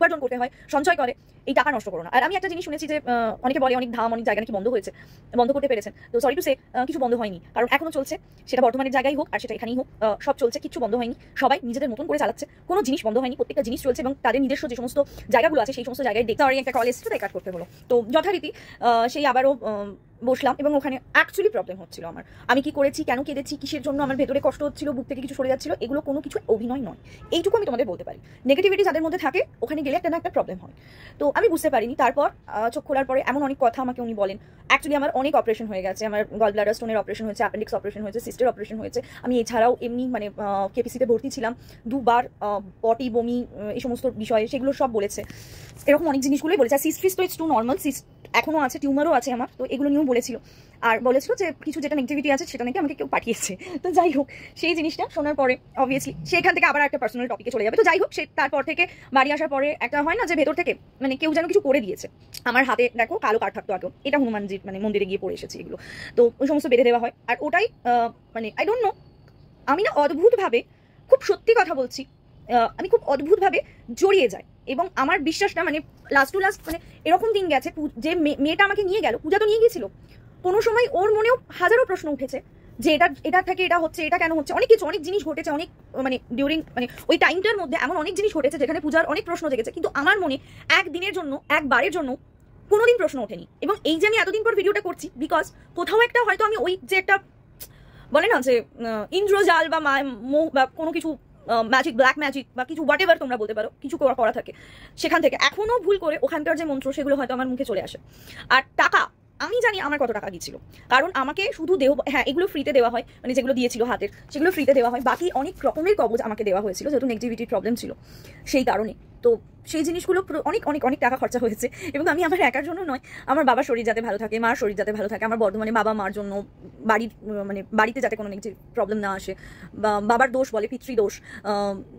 উপার্জন করতে হয়, সঞ্চয় করে, এই টাকা নষ্ট করো না। আর আমি একটা জিনিস শুনেছি যে অনেকে বলে অনেক ধাম অনেক জায়গা নাকি বন্ধ হয়েছে, বন্ধ করতে পেরেছেন। তো সরি টু সে, কিছু বন্ধ হয়নি, কারণ এখনো চলছে। সেটা বর্তমানের জায়গায় হোক আর সেটা এখানেই হোক, সব চলছে, কিছু বন্ধ হয়নি। সবাই নিজেদের মতন করে চালাচ্ছে, কোনো জিনিস বন্ধ হয়নি, প্রত্যেকটা জিনিস চলছে এবং তাদের নিজস্ব যে সমস্ত জায়গাগুলো আছে সেই সমস্ত জায়গায় দেখতে একটা কলেজ তাই কাজ করতে হলো। তো যথারীতি সেই আবারও বসলাম এবং ওখানে অ্যাকচুয়ালি প্রবলেম হচ্ছিল আমার। আমি কি করেছি, কেন কেঁদেছি, কিসের জন্য আমার ভেতরে কষ্ট হচ্ছিল, বুক থেকে কিছু সরে যাচ্ছিল, এগুলো কোনো কিছু অভিনয় নয়। এইটুকু আমি তোমাদের বলতে পারি। নেগেটিভিটি যাদের মধ্যে থাকে ওখানে গেলে একটা না একটা প্রবলেম হয়। তো আমি বুঝতে পারিনি। তারপর চোখ খোলার পরে এমন অনেক কথা আমাকে উনি বলেন। অ্যাকচুয়ালি আমার অনেক অপারেশন হয়ে গেছে, আমার গল ব্লাডার স্টোনের অপারেশন হয়েছে, অ্যাপেন্ডিক্স অপারেশন হয়েছে, সিস্টের অপারেশন হয়েছে। আমি এছাড়াও এমনি মানে কেপিসিতে ভর্তি ছিলাম, 2 বার পটি বমি এই সমস্ত বিষয়ে সেগুলো সব বলেছে। এরকম অনেক জিনিসগুলোই বলেছে। আর সিস্ট ফিস্ট তো ইটস টু নর্মাল, সিস্ট এখনও আছে, টিউমারও আছে আমার, তো এগুলো নিয়েও বলেছিল। আর বলেছিল যে কিছু যেটা নেগেটিভিটি আছে সেটা নাকি আমাকে কেউ পাঠিয়েছে। তো যাই হোক, সেই জিনিসটা শোনার পরে অবভিয়াসলি সেখান থেকে আবার একটা পার্সোনাল টপিকে চলে যাবে। তো যাই হোক, সে তারপর থেকে বাড়ি আসার পরে একটা হয় না যে ভেতর থেকে মানে কেউ যেন কিছু করে দিয়েছে। আমার হাতে দেখো কালো কাঠ থাকতো আগেও, এটা হনুমানজির মানে মন্দিরে গিয়ে পড়ে এসেছি এগুলো। তো ওই সমস্ত বেঁধে দেওয়া হয়। আর ওটাই মানে আই ডোন্ট নো, আমি না অদ্ভুতভাবে, খুব সত্যি কথা বলছি, আমি খুব অদ্ভুতভাবে জড়িয়ে যাই। এবং আমার বিশ্বাসটা মানে লাস্ট টু লাস্ট মানে এরকম দিন গেছে, যে মেয়েটা আমাকে নিয়ে গেল, পূজা তো নিয়ে গিয়েছিল, কোনো সময় ওর মনেও হাজারো প্রশ্ন উঠেছে যে এটা থেকে এটা হচ্ছে, এটা কেন হচ্ছে, অনেক কিছু, অনেক জিনিস ঘটেছে, অনেক মানে ডিউরিং মানে ওই টাইমটার মধ্যে এমন অনেক জিনিস ঘটেছে যেখানে পূজার অনেক প্রশ্ন জেগেছে। কিন্তু আমার মনে একদিনের জন্য, একবারের জন্য কোনোদিন প্রশ্ন ওঠেনি। এবং এই যে আমি এতদিন পর ভিডিওটা করছি, বিকজ কোথাও একটা হয়তো আমি ওই যে একটা বলে না যে ইন্দ্রজাল বা কোনো কিছু ম্যাজিক, ব্ল্যাক ম্যাজিক বা কিছু হোয়াট এভার তোমরা বলতে পারো, কিছু করা থাকে, সেখান থেকে এখনো ভুল করে ওখানকার যে মন্ত্র সেগুলো হয়তো আমার মুখে চলে আসে। আর টাকা, আমি জানি আমার কত টাকা গিয়েছিল, কারণ আমাকে শুধু হ্যাঁ এগুলো ফ্রিতে দেওয়া হয়, মানে যেগুলো দিয়েছিল হাতের সেগুলো ফ্রিতে দেওয়া হয়, বাকি অনেক রকমের কবজ আমাকে দেওয়া হয়েছিল যেহেতু নেগেটিভিটির প্রবলেম ছিল সেই কারণে। তো সেই জিনিসগুলো অনেক অনেক অনেক টাকা খরচা হয়েছে। এবং আমি আমার একার জন্য নয়, আমার বাবার শরীর যাতে ভালো থাকে, মার শরীর যাতে ভালো থাকে, আমার বর্ধমানে বাবা মার জন্য, বাড়ির মানে বাড়িতে যাতে কোনো নেগেটিভ প্রবলেম না আসে, বা বাবার দোষ বলে পিতৃদোষ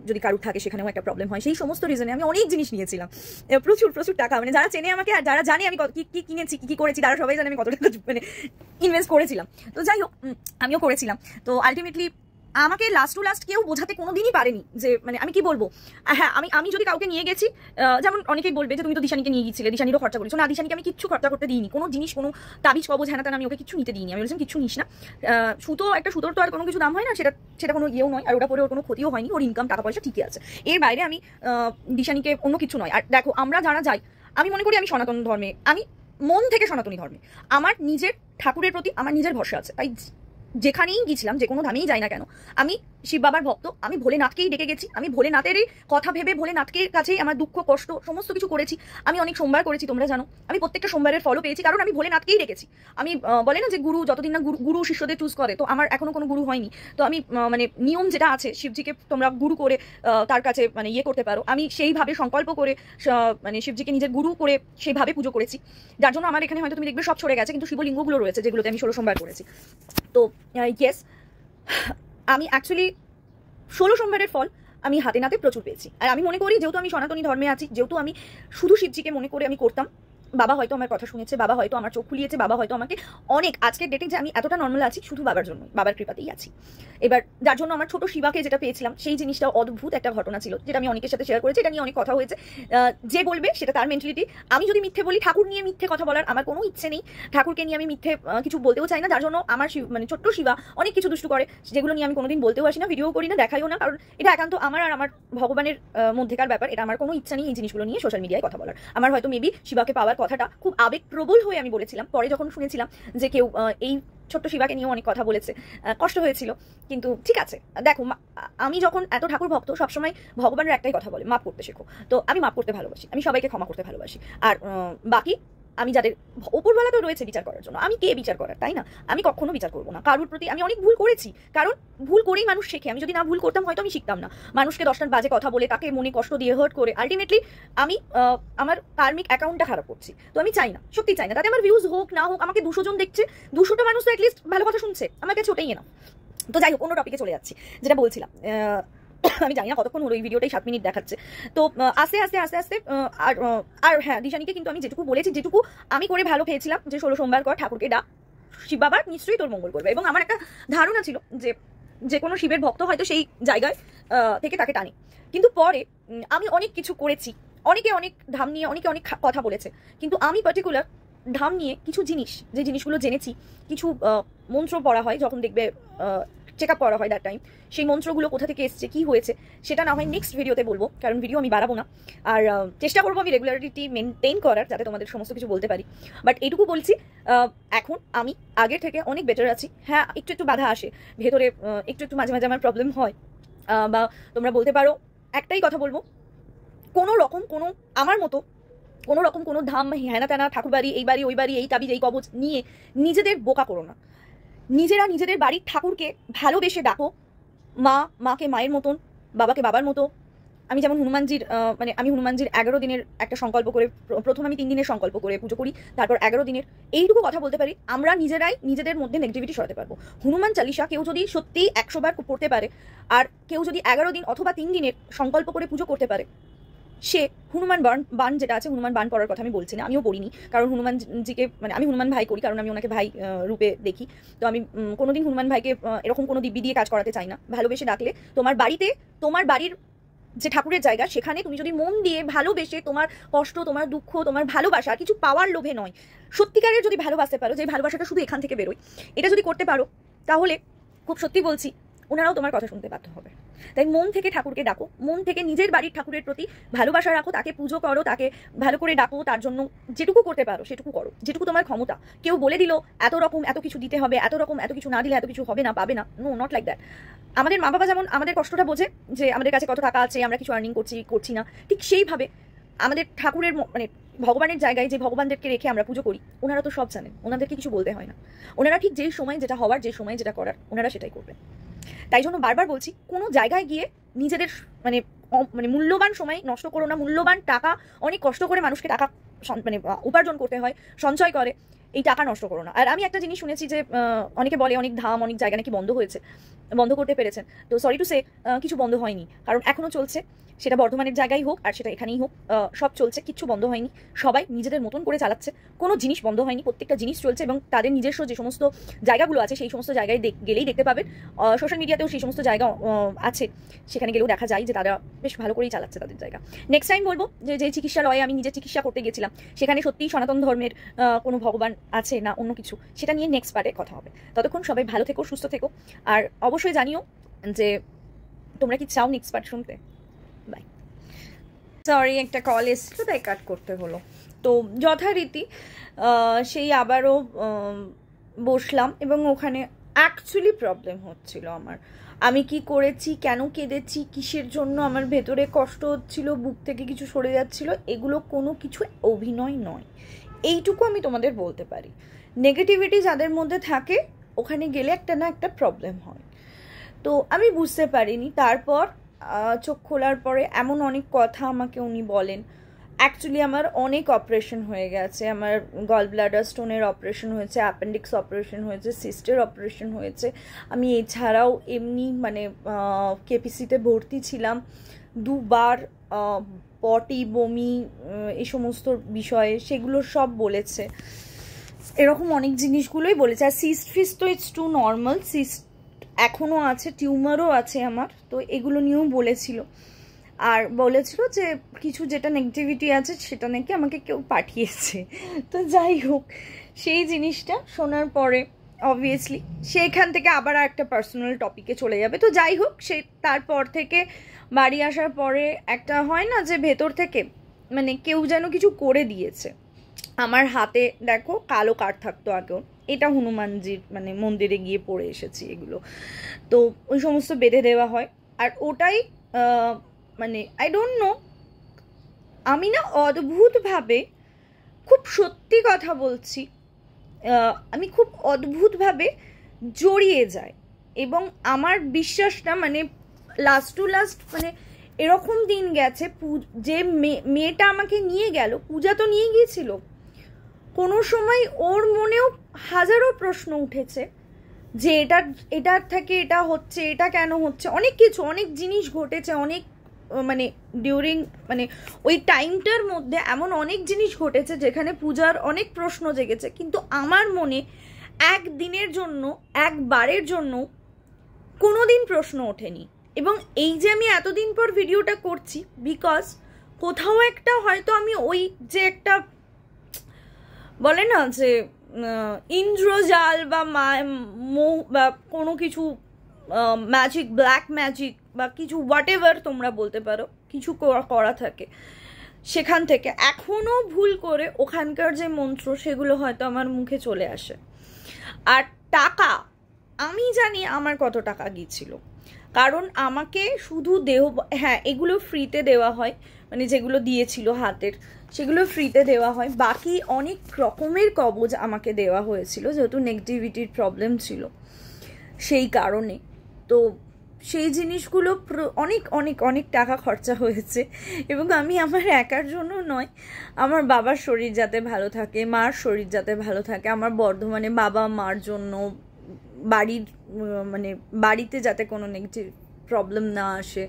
যদি কারুর থাকে সেখানেও একটা প্রবলেম হয়, সেই সমস্ত রিজনে আমি অনেক জিনিস নিয়েছিলাম। প্রচুর প্রচুর টাকা, মানে যারা চেনে আমাকে আর যারা জানে আমি কি কিনেছি, কি করেছি, তারা সবাই জানে আমি কত টাকা মানে ইনভেস্ট করেছিলাম। তো যাই হোক, আমিও করেছিলাম। তো আলটিমেটলি আমাকে লাস্ট টু লাস্ট কেউ বোঝাতে কোনোদিনই পারেনি যে মানে আমি কি বলবো। হ্যাঁ, আমি যদি কাউকে নিয়ে গেছি, যেমন অনেকেই বলবে যে তুমি তো দিশানিকে নিয়ে গিয়েছিলে, দিশানিরও খরচা করেছো। না, দিশানিকে আমি কিচ্ছু খরচা করতে দিইনি, কোনো জিনিস, কোনো তাবিজ কবজ হ্যানা আমি ওকে কিছু নিতে দিইনি। আমি বলছিলাম কিছু নিস না, সুতোর তো আর কোনো কিছু দাম হয় না, সেটা কোনো ইয়েও নয়, আর ওটা পরে ওর কোনো ক্ষতিও হয়নি, ওর ইনকাম টাকা পয়সা ঠিকই আছে। এর বাইরে আমি দিশানিকে অন্য কিছু নয়। আর দেখো, আমরা যারা যাই, আমি মনে করি আমি সনাতন ধর্মে, আমি মন থেকে সনাতনী ধর্মে, আমার নিজের ঠাকুরের প্রতি আমার নিজের ভরসা আছে। তাই যেখানেই গিয়েছিলাম, যে কোনো ধামেই যাই না কেন, আমি শিব বাবার ভক্ত, আমি ভোলেনাথকেই ডেকে গেছি, আমি ভোলেনাথেরই কথা ভেবে ভোলেনাথের কাছেই আমার দুঃখ কষ্ট সমস্ত কিছু করেছি। আমি অনেক সোমবার করেছি, তোমরা জানো, আমি প্রত্যেকটা সোমবারের ফলও পেয়েছি, কারণ আমি ভোলেনাথকেই ডেকেছি। আমি বলে না যে গুরু যতদিন না গুরু শিষ্যদের চুজ করে, তো আমার এখনো কোনো গুরু হয়নি। তো আমি মানে নিয়ম যেটা আছে, শিবজিকে তোমরা গুরু করে তার কাছে মানে ইয়ে করতে পারো, আমি সেইভাবে সংকল্প করে মানে শিবজিকে নিজের গুরু করে সেইভাবে পুজো করেছি, যার জন্য আমার এখানে হয়তো তুমি দেখবে সব সরে গেছে, কিন্তু শিবলিঙ্গগুলো রয়েছে যেগুলোতে আমি 16 সোমবার করেছি। তো ইয়েস, আমি অ্যাকচুয়ালি 16 সোমবারের ফল আমি হাতে নাতে প্রচুর পেয়েছি। আর আমি মনে করি যেহেতু আমি সনাতনী ধর্মে আছি, যেহেতু আমি শুধু শিবজিকে মনে করে আমি করতাম, বাবা হয়তো আমার কথা শুনেছে, বাবা হয়তো আমার চোখ খুলিয়েছে, বাবা হয়তো আমাকে অনেক, আজকের ডেটে যে আমি এতটা নর্মাল আছি শুধু বাবার জন্য, বাবার কৃপাতেই আছি। এবার যার জন্য আমার ছোট শিবাকে যেটা পেয়েছিলাম, সেই জিনিসটা অদ্ভুত একটা ঘটনা ছিল, যেটা আমি অনেকের সাথে শেয়ার করেছি, এটা নিয়ে অনেক কথা হয়েছে। যে বলবে সেটা তার মেন্টালিটি। আমি যদি মিথ্যে বলি, ঠাকুর নিয়ে মিথ্যে কথা বলার আমার কোনো ইচ্ছে নেই, ঠাকুরকে নিয়ে আমি মিথ্যে কিছু বলতেও চাই না, যার জন্য আমার মানে ছোট্ট শিবা অনেক কিছু দুষ্টু করে, যেগুলো নিয়ে আমি কোনোদিন বলতেও আসি না, ভিডিও করি না, দেখাইও না, কারণ এটা একান্ত আমার আর আমার ভগবানের মধ্যেকার ব্যাপার। এটা আমার কোনো ইচ্ছা নেই এই জিনিসগুলো নিয়ে সোশ্যাল মিডিয়ায় কথা বলার। আমার হয়তো মেবি শিবাকে পাওয়ার কথাটা খুব আবেগপ্রবল হয়ে আমি বলেছিলাম, পরে যখন শুনেছিলাম যে কেউ এই ছোট্ট শিবাকে নিয়েও অনেক কথা বলেছে, কষ্ট হয়েছিল। কিন্তু ঠিক আছে, দেখো, আমি যখন এত ঠাকুর ভক্ত, সবসময় ভগবানের একটাই কথা বলে, মাপ করতে শেখো। তো আমি মাপ করতে ভালোবাসি, আমি সবাইকে ক্ষমা করতে ভালোবাসি। আর বাকি আমি যাদের ওপরওয়ালা তো রয়েছে বিচার করার জন্য, আমি কে বিচার করার, তাই না? আমি কখনো বিচার করবো না কারোর প্রতি। আমি অনেক ভুল করেছি, কারণ ভুল করেই মানুষ শেখে। আমি যদি না ভুল করতাম হয়তো আমি শিখতাম না। মানুষকে 10টা বাজে কথা বলে, তাকে মনে কষ্ট দিয়ে হার্ট করে, আলটিমেটলি আমি আমার কার্মিক অ্যাকাউন্টটা খারাপ করছি। তো আমি চাই না, সত্যি চাই না, তাতে আমার ভিউজ হোক না হোক, আমাকে 200 জন দেখছে, 200টা মানুষ তো অ্যাটলিস্ট ভালো কথা শুনছে, আমার কাছে ওটাই না। তো যাই হোক, অন্য টপিকে চলে যাচ্ছি, যেটা বলছিলাম। আমি জানি না কতক্ষণ হলো, এই ভিডিওটাই 7 মিনিট দেখাচ্ছে। তো আস্তে আস্তে আস্তে আস্তে আর হ্যাঁ, দিশানিকে কিন্তু আমি যেটুকু বলেছি, যেটুকু আমি করে ভালো পেয়েছিলাম, যে 16 সোমবার কর, ঠাকুরকে ডাক, শিব বাবার নিশ্চয়ই তোর মঙ্গল করবে। এবং আমার একটা ধারণা ছিল যে কোনো শিবের ভক্ত হয়তো সেই জায়গায় থেকে তাকে টানে। কিন্তু পরে আমি অনেক কিছু করেছি, অনেকে অনেক ধাম নিয়ে অনেকে অনেক কথা বলেছে, কিন্তু আমি পার্টিকুলার ধাম নিয়ে কিছু জিনিস, যে জিনিসগুলো জেনেছি, কিছু মন্ত্র পড়া হয় যখন দেখবে চেক আপ করা হয় দ্যাট টাইম, সেই মন্ত্রগুলো কোথা থেকে এসছে, কি হয়েছে, সেটা না হয় নেক্সট ভিডিওতে বলবো, কারণ ভিডিও আমি বাড়াবো না। আর চেষ্টা করবো আমি রেগুলারিটি মেনটেন করার, যাতে তোমাদের সমস্ত কিছু বলতে পারি। বাট এইটুকু বলছি, এখন আমি আগের থেকে অনেক বেটার আছি। হ্যাঁ, একটু একটু বাধা আসে ভেতরে, একটু একটু মাঝে মাঝে আমার প্রবলেম হয়, বা তোমরা বলতে পারো, একটাই কথা বলবো, কোনো রকম কোনো আমার মতো কোনো রকম কোনো ধাম হ্যানা ত্যানা ঠাকুরবাড়ি, এই বাড়ি ওই বাড়ি, এই তাবিজ এই কবচ নিয়ে নিজেদের বোকা করো না। নিজেরা নিজেদের বাড়ির ঠাকুরকে ভালোবেসে ডাকো। মাকে মায়ের মতন, বাবাকে বাবার মতো। আমি যেমন হনুমানজির আমি হনুমানজির 11 দিনের একটা সংকল্প করে, প্রথম আমি 3 দিনের সংকল্প করে পুজো করি, তারপর 11 দিনের। এইটুকু কথা বলতে পারি, আমরা নিজেরাই নিজেদের মধ্যে নেগেটিভিটি সরাতে পারবো। হনুমান চালিশা কেউ যদি সত্যি 100 বার পড়তে পারে, আর কেউ যদি 11 দিন অথবা 3 দিনের সংকল্প করে পুজো করতে পারে, সে হনুমান বান যেটা আছে, হনুমান বান পড়ার কথা আমি বলছি না, আমিও পড়িনি, কারণ হনুমানজিকে আমি হনুমান ভাই করি, কারণ আমি ওনাকে ভাই রূপে দেখি। তো আমি কোনোদিন হনুমান ভাইকে এরকম কোনো দিব্যি দিয়ে কাজ করাতে চাই না। ভালোবেসে ডাকলে তোমার বাড়িতে, তোমার বাড়ির যে ঠাকুরের জায়গা, সেখানে তুমি যদি মন দিয়ে ভালোবেসে, তোমার কষ্ট, তোমার দুঃখ, তোমার ভালোবাসা, কিছু পাওয়ার লোভে নয়, সত্যিকারের যদি ভালোবাসতে পারো, যে ভালোবাসাটা শুধু এখান থেকে বেরোয়, এটা যদি করতে পারো, তাহলে খুব সত্যি বলছি, ওনারাও তোমার কথা শুনতে বাধ্য হবে। তাই মন থেকে ঠাকুরকে ডাকো, মন থেকে নিজের বাড়ির ঠাকুরের প্রতি ভালোবাসা রাখো, তাকে পুজো করো, তাকে ভালো করে ডাকো, তার জন্য যেটুকু করতে পারো সেটুকু করো, যেটুকু তোমার ক্ষমতা। কেউ বলে দিল এত রকম এত কিছু দিতে হবে, এত রকম এত কিছু না দিলে এত কিছু হবে না, পাবে না, নো, নট লাইক দ্যাট। আমাদের মা বাবা যেমন আমাদের কষ্টটা বোঝে, যে আমাদের কাছে কত টাকা আছে, আমরা কিছু আর্নিং করছি না, ঠিক সেইভাবে আমাদের ঠাকুরের ভগবানের জায়গায় যে ভগবানদেরকে রেখে আমরা পুজো করি, ওনারা তো সব জানেন, ওনাদেরকে কিছু বলতে হয় না। ওনারা ঠিক যেই সময় যেটা হওয়ার, যে সময় যেটা করার, ওনারা সেটাই করবেন। তাই জন্য বারবার বলছি, কোনো জায়গায় গিয়ে নিজেদের মূল্যবান সময় নষ্ট করো না। মূল্যবান টাকা, অনেক কষ্ট করে মানুষকে টাকা উপার্জন করতে হয়, সঞ্চয় করে, এই টাকা নষ্ট করো না। আর আমি একটা জিনিস শুনেছি যে অনেকে বলে অনেক ধাম অনেক জায়গা নাকি বন্ধ হয়েছে, বন্ধ করতে পেরেছেন। তো সরি টু সে, কিছু বন্ধ হয়নি, কারণ এখনো চলছে। সেটা বর্ধমানের জায়গায় হোক আর সেটা এখানেই হোক, সব চলছে, কিচ্ছু বন্ধ হয়নি। সবাই নিজেদের মতন করে চালাচ্ছে, কোনো জিনিস বন্ধ হয়নি, প্রত্যেকটা জিনিস চলছে। এবং তাদের নিজস্ব যে সমস্ত জায়গাগুলো আছে, সেই সমস্ত জায়গায় গেলেই দেখতে পাবেন। সোশ্যাল মিডিয়াতেও সেই সমস্ত জায়গা আছে, সেখানে গেলেও দেখা যায় যে তারা বেশ ভালো করেই চালাচ্ছে তাদের জায়গা। নেক্সট টাইম বলবো যে চিকিৎসালয়ে আমি নিজে চিকিৎসা করতে গেছিলাম, সেখানে সত্যিই সনাতন ধর্মের কোনো ভগবান আছে না অন্য কিছু, সেটা নিয়ে নেক্সট পার্টে কথা হবে। ততক্ষণ সবাই ভালো থেকো, সুস্থ থেকো, আর অবশ্যই জানিও যে তোমরা কি চাও নেক্সট পার্ট শুনতে। বাই। সরি, একটা কল এসেছিল তাই কাট করতে হলো। তো যথারীতি সেই আবারও বসলাম, এবং ওখানে অ্যাকচুয়ালি প্রবলেম হচ্ছিল আমার। আমি কি করেছি, কেন কেঁদেছি, কিসের জন্য আমার ভেতরে কষ্ট হচ্ছিল, বুক থেকে কিছু সরে যাচ্ছিল, এগুলো কোনো কিছু অভিনয় নয়। এইটুকু আমি তোমাদের বলতে পারি। নেগেটিভিটি যাদের মধ্যে থাকে, ওখানে গেলে একটা না একটা প্রবলেম হয়। তো আমি বুঝতে পারিনি। তারপর চোখ খোলার পরে এমন অনেক কথা আমাকে উনি বলেন। অ্যাকচুয়ালি আমার অনেক অপারেশন হয়ে গেছে, আমার গল ব্লাডার স্টোনের অপারেশন হয়েছে, অ্যাপেন্ডিক্স অপারেশন হয়েছে, সিস্টের অপারেশন হয়েছে। আমি এছাড়াও এমনি কেপিসিতে ভর্তি ছিলাম 2 বার, পটি, বমি, এই সমস্ত বিষয়ে, সেগুলো সব বলেছে। এরকম অনেক জিনিসগুলোই বলেছে। আর সিস্ট তো ইটস টু নর্মাল, সিস্ট এখনও আছে, টিউমারও আছে আমার, তো এগুলো নিয়েও বলেছিল। আর বলেছিল যে কিছু যেটা নেগেটিভিটি আছে সেটা নাকি আমাকে কেউ পাঠিয়েছে। তো যাই হোক, সেই জিনিসটা শোনার পরে অবভিয়াসলি সেখান থেকে আবার একটা পার্সোনাল টপিকে চলে যাবে। তো যাই হোক, তারপর থেকে বাড়ি আসার পরে একটা হয় না যে ভেতর থেকে কেউ যেন কিছু করে দিয়েছে। আমার হাতে দেখো কালো কাঠ থাকতো আগেও, এটা হনুমানজির মন্দিরে গিয়ে পড়ে এসেছি এগুলো, তো ওই সমস্ত বেঁধে দেওয়া হয়। আর ওটাই আই ডোন্ট নো, আমি না অদ্ভুতভাবে, খুব সত্যি কথা বলছি, আমি খুব অদ্ভুতভাবে জড়িয়ে যাই। এবং আমার বিশ্বাসটা লাস্ট টু লাস্ট এরকম দিন গেছে, যে মেয়েটা আমাকে নিয়ে গেল, পূজা তো নিয়ে গিয়েছিল, কোনো সময় ওর মনেও হাজারো প্রশ্ন উঠেছে যে এটার থেকে এটা হচ্ছে, এটা কেন হচ্ছে, অনেক কিছু, অনেক জিনিস ঘটেছে, অনেক ডিউরিং ওই টাইমটার মধ্যে এমন অনেক জিনিস ঘটেছে যেখানে পূজার অনেক প্রশ্ন জেগেছে। কিন্তু আমার মনে একদিনের জন্য, একবারের জন্য কোনোদিন প্রশ্ন ওঠেনি। এবং এই যে আমি এতদিন পর ভিডিওটা করছি, বিকজ কোথাও একটা হয়তো আমি ওই যে একটা বলে না যে ইন্দ্রজাল বা বা কোনো কিছু ম্যাজিক, ব্ল্যাক ম্যাজিক বা কিছু হোয়াট এভার তোমরা বলতে পারো, কিছু করা থাকে, সেখান থেকে এখনো ভুল করে ওখানকার যে মন্ত্র সেগুলো হয়তো আমার মুখে চলে আসে। আর টাকা, আমি জানি আমার কত টাকা গিয়েছিল, কারণ আমাকে শুধু হ্যাঁ এগুলো ফ্রিতে দেওয়া হয়, মানে যেগুলো দিয়েছিল হাতের সেগুলো ফ্রিতে দেওয়া হয়, বাকি অনেক রকমের কবজ আমাকে দেওয়া হয়েছিল যেহেতু নেগেটিভিটির প্রবলেম ছিল সেই কারণে। তো সেই জিনিসগুলো অনেক অনেক অনেক টাকা খরচা হয়েছে, এবং আমি আমার একার জন্য নয়, আমার বাবার শরীর যাতে ভালো থাকে, মার শরীর যাতে ভালো থাকে, আমার বর্ধমানে বাবা মার জন্য, বাড়ির মানে বাড়িতে যাতে কোনো নেগেটিভ প্রবলেম না আসে,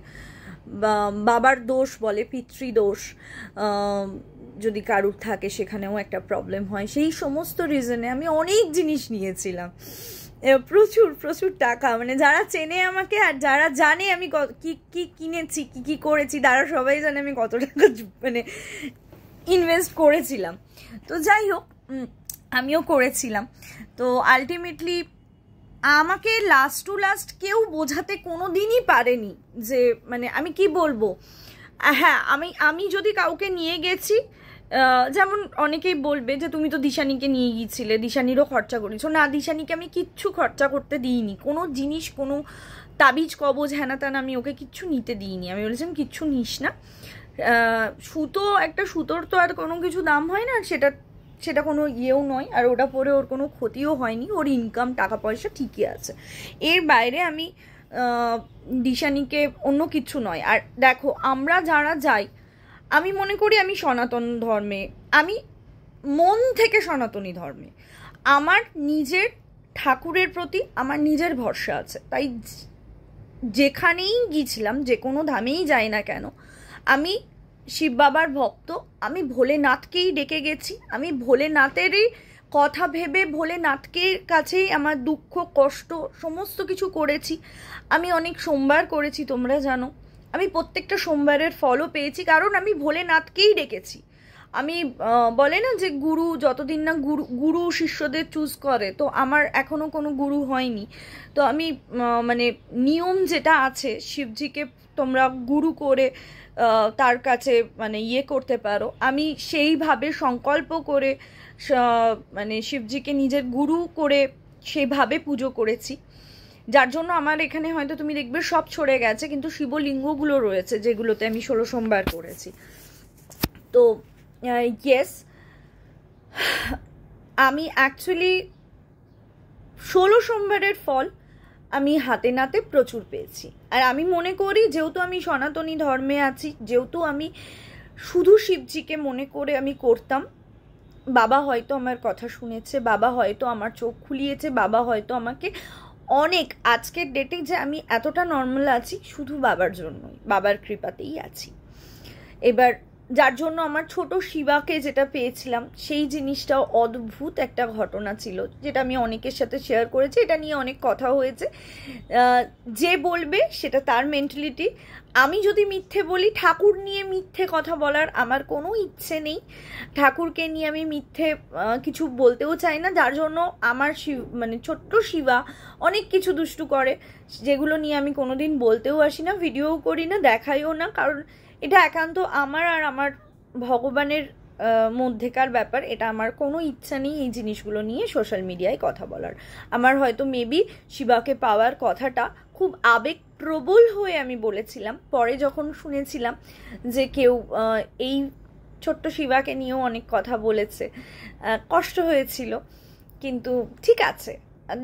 বা বাবার দোষ বলে পিতৃদোষ যদি কারুর থাকে সেখানেও একটা প্রবলেম হয়, সেই সমস্ত রিজনে আমি অনেক জিনিস নিয়েছিলাম, প্রচুর প্রচুর টাকা। মানে যারা চেনে আমাকে আর যারা জানে আমি কি কি কিনেছি, কি কি করেছি, তারা সবাই জানে আমি কত টাকা মানে ইনভেস্ট করেছিলাম। তো যাই হোক, আমিও করেছিলাম। তো আলটিমেটলি আমাকে লাস্ট টু লাস্ট কেউ বোঝাতে কোনো দিনই পারেনি যে মানে আমি কি বলবো। হ্যাঁ, আমি যদি কাউকে নিয়ে গেছি, যেমন অনেকেই বলবে যে তুমি তো দিশানিকে নিয়ে গিয়েছিলে, দিশানিরও খরচা করেছো। না, দিশানিকে আমি কিচ্ছু খরচা করতে দিইনি, কোনো জিনিস, কোনো তাবিজ কবজ হ্যানা ত্যানা আমি ওকে কিচ্ছু নিতে দিইনি। আমি বলেছিলাম কিচ্ছু নিস না, সুতো, একটা সুতোর তো আর কোনো কিছু দাম হয় না, সেটা কোনো ইয়েও নয়, আর ওটা পরে ওর কোনো ক্ষতিও হয়নি, ওর ইনকাম টাকা পয়সা ঠিকই আছে। এর বাইরে আমি দিশানিকে অন্য কিছু নয়। আর দেখো, আমরা যারা যাই, আমি মনে করি আমি সনাতন ধর্মে, আমি মন থেকে সনাতনী ধর্মে, আমার নিজের ঠাকুরের প্রতি আমার নিজের ভরসা আছে। তাই যেখানেই গিয়েছিলাম, যে কোনো ধামেই যাই না কেন, আমি শিব বাবার ভক্ত, আমি ভোলেনাথকেই ডেকে গেছি, আমি ভোলেনাথেরই কথা ভেবে ভোলেনাথকে কাছেই আমার দুঃখ কষ্ট সমস্ত কিছু করেছি। আমি অনেক সোমবার করেছি, তোমরা জানো, আমি প্রত্যেকটা সোমবারের ফলও পেয়েছি, কারণ আমি ভোলেনাথকেই ডেকেছি। আমি বলে না যে গুরু যতদিন না গুরু শিষ্যদের চুজ করে, তো আমার এখনো কোনো গুরু হয়নি। তো আমি মানে নিয়ম যেটা আছে, শিবজিকে তোমরা গুরু করে তার কাছে মানে ইয়ে করতে পারো, আমি সেইভাবে সংকল্প করে মানে শিবজিকে নিজের গুরু করে সেইভাবে পুজো করেছি, যার জন্য আমার এখানে হয়তো তুমি দেখবে সব ছড়ে গেছে, কিন্তু শিবলিঙ্গগুলো রয়েছে যেগুলোতে আমি 16 সোমবার করেছি। তো ইয়েস, আমি অ্যাকচুয়ালি 16 সোমবারের ফল আমি হাতে নাতে প্রচুর পেয়েছি। আর আমি মনে করি, যেহেতু আমি সনাতনী ধর্মে আছি, যেহেতু আমি শুধু শিবজিকে মনে করে আমি করতাম, বাবা হয়তো আমার কথা শুনেছে, বাবা হয়তো আমার চোখ খুলিয়েছে, বাবা হয়তো আমাকে অনেক, আজকের ডেটে যে আমি এতটা নর্মাল আছি শুধু বাবার জন্যই, বাবার কৃপাতেই আছি। এবার যার জন্য আমার ছোট শিবাকে যেটা পেয়েছিলাম, সেই জিনিসটাও অদ্ভুত একটা ঘটনা ছিল, যেটা আমি অনেকের সাথে শেয়ার করেছি, এটা নিয়ে অনেক কথা হয়েছে। যে বলবে সেটা তার মেন্টালিটি। আমি যদি মিথ্যে বলি, ঠাকুর নিয়ে মিথ্যে কথা বলার আমার কোনো ইচ্ছে নেই, ঠাকুরকে নিয়ে আমি মিথ্যে কিছু বলতেও চাই না, যার জন্য আমার মানে ছোট্ট শিবা অনেক কিছু দুষ্টু করে, যেগুলো নিয়ে আমি কোনোদিন বলতেও আসি না, ভিডিওও করি না, দেখাইও না, কারণ এটা একান্ত আমার আর আমার ভগবানের মধ্যেকার ব্যাপার। এটা আমার কোনো ইচ্ছা নেই এই জিনিসগুলো নিয়ে সোশ্যাল মিডিয়ায় কথা বলার। আমার হয়তো মেবি শিবাকে পাওয়ার কথাটা খুব আবেগপ্রবল হয়ে আমি বলেছিলাম, পরে যখন শুনেছিলাম যে কেউ এই ছোট্ট শিবাকে নিয়েও অনেক কথা বলেছে, কষ্ট হয়েছিল। কিন্তু ঠিক আছে,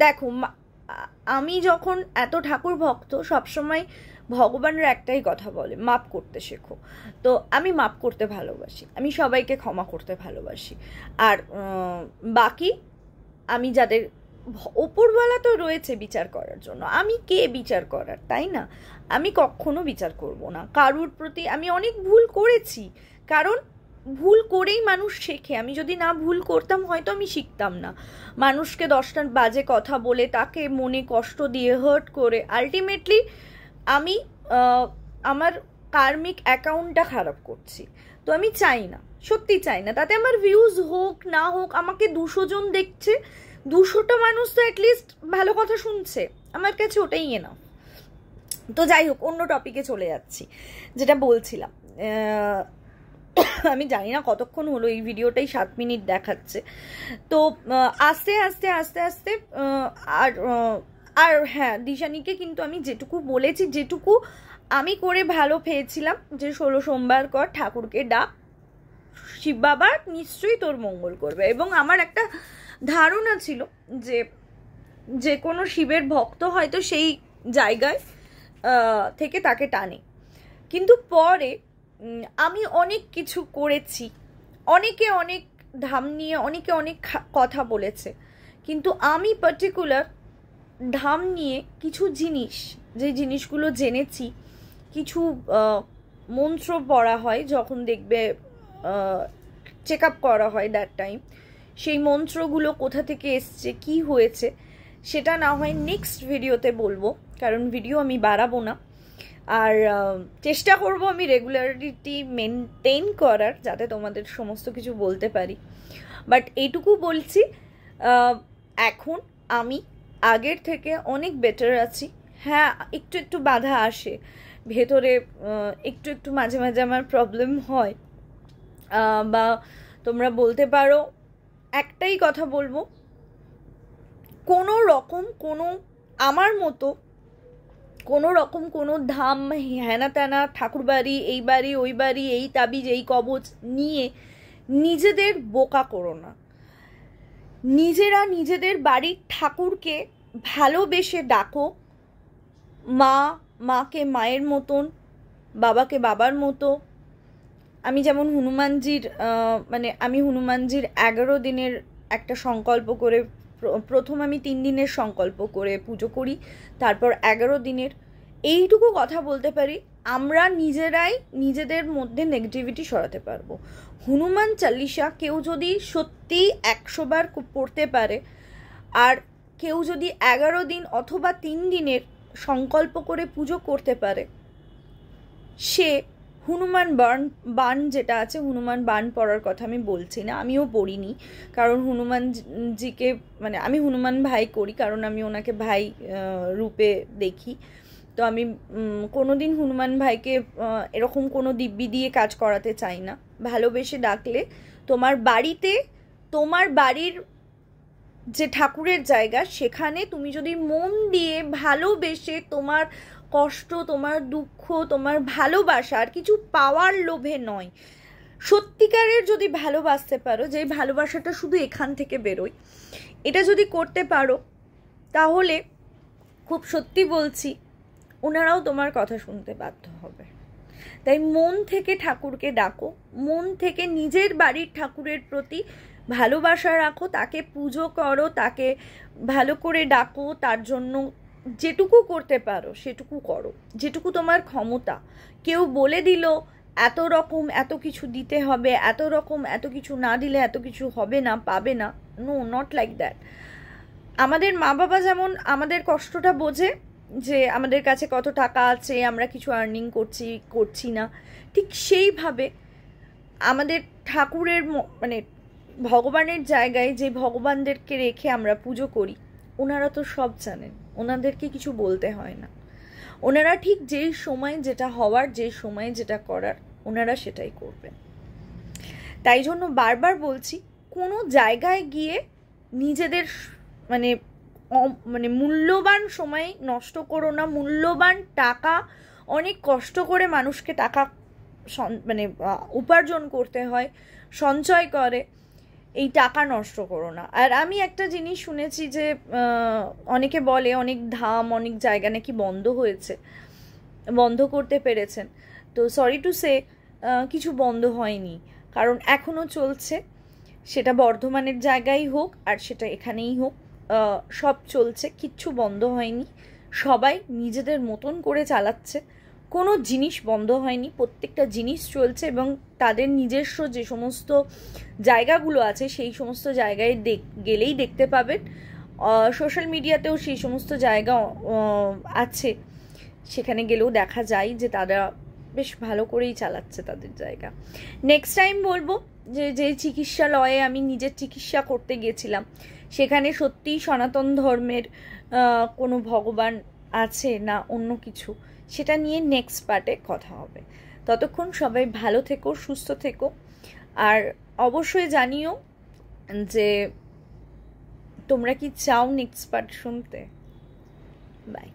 দেখো, আমি যখন এত ঠাকুর ভক্ত, সবসময় ভগবানের একটাই কথা বলে, মাপ করতে শেখো। তো আমি মাপ করতে ভালোবাসি, আমি সবাইকে ক্ষমা করতে ভালোবাসি। আর বাকি আমি যাদের, ওপরওয়ালা তো রয়েছে বিচার করার জন্য, আমি কে বিচার করার, তাই না? আমি কখনো বিচার করব না কারুর প্রতি। আমি অনেক ভুল করেছি, কারণ ভুল করেই মানুষ শেখে। আমি যদি না ভুল করতাম হয়তো আমি শিখতাম না। মানুষকে 10টা বাজে কথা বলে, তাকে মনে কষ্ট দিয়ে, হার্ট করে, আলটিমেটলি আমি আমার কার্মিক অ্যাকাউন্টটা খারাপ করছি। তো আমি চাই না, সত্যি চাই না। তাতে আমার ভিউজ হোক না হোক, আমাকে 200 জন দেখছে, 200টা মানুষ তো অ্যাটলিস্ট ভালো কথা শুনছে, আমার কাছে ওটাই এনাফ। তো যাই হোক, অন্য টপিকে চলে যাচ্ছি। যেটা বলছিলাম, আমি জানি না কতক্ষণ হলো, এই ভিডিওটাই 7 মিনিট দেখাচ্ছে। তো আস্তে আস্তে আস্তে আস্তে আর হ্যাঁ, দিশানিকে কিন্তু আমি যেটুকু বলেছি, যেটুকু আমি করে ভালো পেয়েছিলাম, যে 16 সোমবার কর, ঠাকুরকে ডাক, শিব বাবা নিশ্চয়ই তোর মঙ্গল করবে। এবং আমার একটা ধারণা ছিল যে যে কোনো শিবের ভক্ত হয়তো সেই জায়গায় থেকে তাকে টানে। কিন্তু পরে আমি অনেক কিছু করেছি, অনেকে অনেক ধাম নিয়ে অনেকে অনেক কথা বলেছে, কিন্তু আমি পার্টিকুলার ধাম নিয়ে কিছু জিনিস, যে জিনিসগুলো জেনেছি, কিছু মন্ত্র পড়া হয় যখন দেখবে চেক আপ করা হয় দ্যাট টাইম, সেই মন্ত্রগুলো কোথা থেকে এসছে, কি হয়েছে, সেটা না হয় নেক্সট ভিডিওতে বলবো, কারণ ভিডিও আমি বাড়াবো না। আর চেষ্টা করব আমি রেগুলারিটি মেনটেন করার, যাতে তোমাদের সমস্ত কিছু বলতে পারি। বাট এইটুকু বলছি, এখন আমি আগের থেকে অনেক বেটার আছি। হ্যাঁ, একটু একটু বাধা আসে ভেতরে, একটু একটু মাঝে মাঝে আমার প্রবলেম হয়, বা তোমরা বলতে পারো, একটাই কথা বলবো, কোনো রকম কোনো আমার মতো কোনো রকম কোনো ধাম, হ্যানা ত্যানা, ঠাকুর বাড়ি, এই বাড়ি ওই বাড়ি, এই তাবিজ এই কবচ নিয়ে নিজেদের বোকা করো না। নিজেরা নিজেদের বাড়ির ঠাকুরকে ভালোবেসে ডাকো, মাকে মায়ের মতন, বাবাকে বাবার মতো। আমি যেমন হনুমানজির আমি হনুমানজির 11 দিনের একটা সংকল্প করে, প্রথম আমি 3 দিনের সংকল্প করে পুজো করি, তারপর 11 দিনের। এইটুকু কথা বলতে পারি, আমরা নিজেরাই নিজেদের মধ্যে নেগেটিভিটি সরাতে পারবো। হনুমান চালিসা কেউ যদি সত্যি 100 বার পড়তে পারে, আর কেউ যদি 11 দিন অথবা 3 দিনের সংকল্প করে পুজো করতে পারে, সে হনুমান বাণ যেটা আছে, হনুমান বাণ পড়ার কথা আমি বলছি না, আমিও পড়িনি, কারণ হনুমানজিকে আমি হনুমান ভাই করি, কারণ আমি ওনাকে ভাই রূপে দেখি। তো আমি কোনোদিন হনুমান ভাইকে এরকম কোনো দিব্যি দিয়ে কাজ করাতে চাই না। ভালোবেসে ডাকলে তোমার বাড়িতে, তোমার বাড়ির যে ঠাকুরের জায়গা, সেখানে তুমি যদি মন দিয়ে ভালোবেসে, তোমার কষ্ট, তোমার দুঃখ, তোমার ভালোবাসা, আর কিছু পাওয়ার লোভে নয়, সত্যিকারের যদি ভালোবাসতে পারো, যে ভালোবাসাটা শুধু এখান থেকে বেরোয়, এটা যদি করতে পারো, তাহলে খুব সত্যি বলছি, ওনারাও তোমার কথা শুনতে বাধ্য হবে। তাই মন থেকে ঠাকুরকে ডাকো, মন থেকে নিজের বাড়ির ঠাকুরের প্রতি ভালোবাসা রাখো, তাকে পুজো করো, তাকে ভালো করে ডাকো, তার জন্য যেটুকু করতে পারো সেটুকু করো, যেটুকু তোমার ক্ষমতা। কেউ বলে দিল এত রকম এত কিছু দিতে হবে, এত রকম এত কিছু না দিলে এত কিছু হবে না, পাবে না, নো, নট লাইক দ্যাট। আমাদের মা বাবা যেমন আমাদের কষ্টটা বোঝে, যে আমাদের কাছে কত টাকা আছে, আমরা কিছু আর্নিং করছি না, ঠিক সেইভাবে আমাদের ঠাকুরের ভগবানের জায়গায় যে ভগবানদেরকে রেখে আমরা পুজো করি, ওনারা তো সব জানেন, ওনাদেরকে কিছু বলতে হয় না। ওনারা ঠিক যেই সময় যেটা হওয়ার, যে সময় যেটা করার, ওনারা সেটাই করবেন। তাই জন্য বারবার বলছি, কোনো জায়গায় গিয়ে নিজেদের মূল্যবান সময় নষ্ট করো না। মূল্যবান টাকা, অনেক কষ্ট করে মানুষকে টাকা উপার্জন করতে হয়, সঞ্চয় করে, এই টাকা নষ্ট করো না। আর আমি একটা জিনিস শুনেছি যে অনেকে বলে অনেক ধাম, অনেক জায়গা নাকি বন্ধ হয়েছে, বন্ধ করতে পেরেছেন। তো সরি টু সে, কিছু বন্ধ হয়নি, কারণ এখনও চলছে। সেটা বর্ধমানের জায়গায় হোক আর সেটা এখানেই হোক, সব চলছে, কিচ্ছু বন্ধ হয়নি। সবাই নিজেদের মতন করে চালাচ্ছে, কোনো জিনিস বন্ধ হয়নি, প্রত্যেকটা জিনিস চলছে। এবং তাদের নিজস্ব যে সমস্ত জায়গাগুলো আছে, সেই সমস্ত জায়গায় গেলেই দেখতে পাবেন। সোশ্যাল মিডিয়াতেও সেই সমস্ত জায়গা আছে, সেখানে গেলেও দেখা যায় যে তারা বেশ ভালো করেই চালাচ্ছে তাদের জায়গা। নেক্সট টাইম বলবো যে যে চিকিৎসালয়ে আমি নিজের চিকিৎসা করতে গেছিলাম সেখানে সত্যিই সনাতন ধর্মের কোনো ভগবান আছে না অন্য কিছু, সেটা নিয়ে নেক্সট পার্টে কথা হবে। ততক্ষণ সবাই ভালো থেকো, সুস্থ থেকো, আর অবশ্যই জানিও যে তোমরা কি চাও নেক্সট পার্ট শুনতে। বাই।